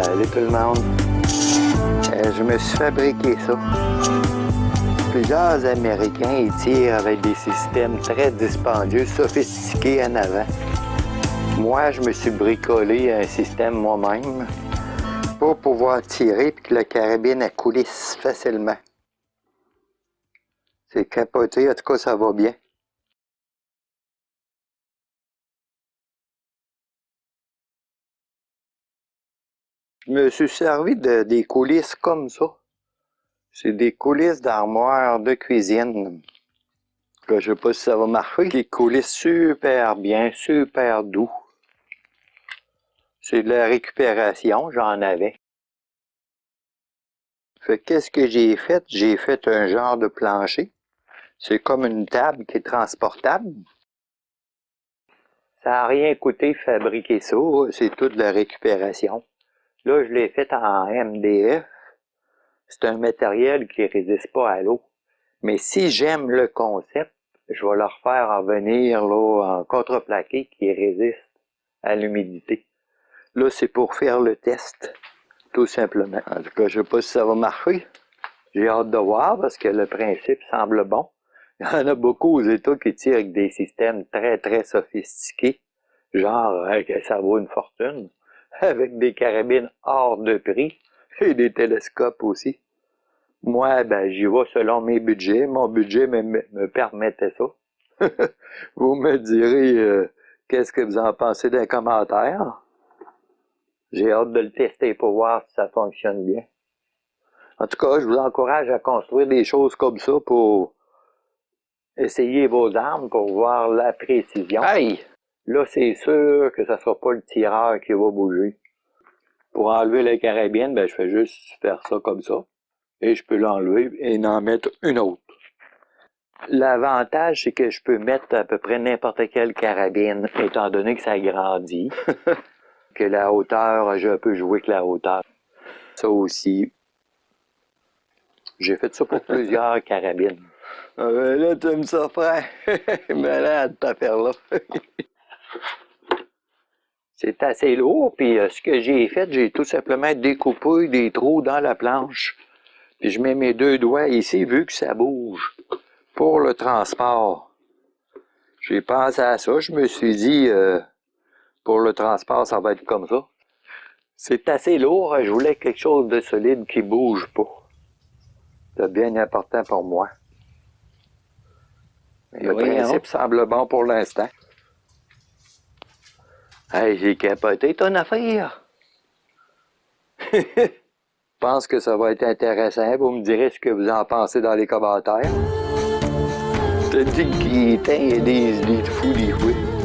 Salut tout le monde. Je me suis fabriqué ça. Plusieurs Américains ils tirent avec des systèmes très dispendieux, sophistiqués en avant. Moi, je me suis bricolé un système moi-même pour pouvoir tirer et que la carabine elle coulisse facilement. C'est capoté, en tout cas ça va bien. Je me suis servi des coulisses comme ça. C'est des coulisses d'armoire de cuisine. Je ne sais pas si ça va marcher. Qui coulissent super bien, super doux. C'est de la récupération, j'en avais. Fait qu'est-ce que j'ai fait? J'ai fait un genre de plancher. C'est comme une table qui est transportable. Ça n'a rien coûté fabriquer ça, c'est toute la récupération. Là, je l'ai fait en MDF. C'est un matériel qui ne résiste pas à l'eau. Mais si j'aime le concept, je vais le refaire en venir là, en contreplaqué qui résiste à l'humidité. Là, c'est pour faire le test, tout simplement. En tout cas, je ne sais pas si ça va marcher. J'ai hâte de voir parce que le principe semble bon. Il y en a beaucoup aux États qui tirent avec des systèmes très, très sophistiqués. Genre, que ça vaut une fortune. Avec des carabines hors de prix et des télescopes aussi. Moi, ben, j'y vais selon mes budgets. Mon budget me permettait ça. Vous me direz qu'est-ce que vous en pensez dans les commentaires. J'ai hâte de le tester pour voir si ça fonctionne bien. En tout cas, je vous encourage à construire des choses comme ça pour essayer vos armes, pour voir la précision. Hey! Là, c'est sûr que ce ne sera pas le tireur qui va bouger. Pour enlever la carabine, ben, je fais juste faire ça comme ça. Et je peux l'enlever et en mettre une autre. L'avantage, c'est que je peux mettre à peu près n'importe quelle carabine, étant donné que ça grandit. Que la hauteur, je peux jouer avec la hauteur. Ça aussi. J'ai fait ça pour plusieurs carabines. Ah ben là, tu aimes ça, frère. Malade, cette affaire-là. C'est assez lourd, puis ce que j'ai fait, j'ai tout simplement découpé des trous dans la planche. Puis je mets mes deux doigts ici, vu que ça bouge, pour le transport. J'ai pensé à ça, je me suis dit, pour le transport, ça va être comme ça. C'est assez lourd, je voulais quelque chose de solide qui bouge pas. C'est bien important pour moi. Le principe semble bon pour l'instant. Hey, j'ai capoté ton affaire. Je pense que ça va être intéressant. Vous me direz ce que vous en pensez dans les commentaires. Je te dis qu'il y a des fous, des fous.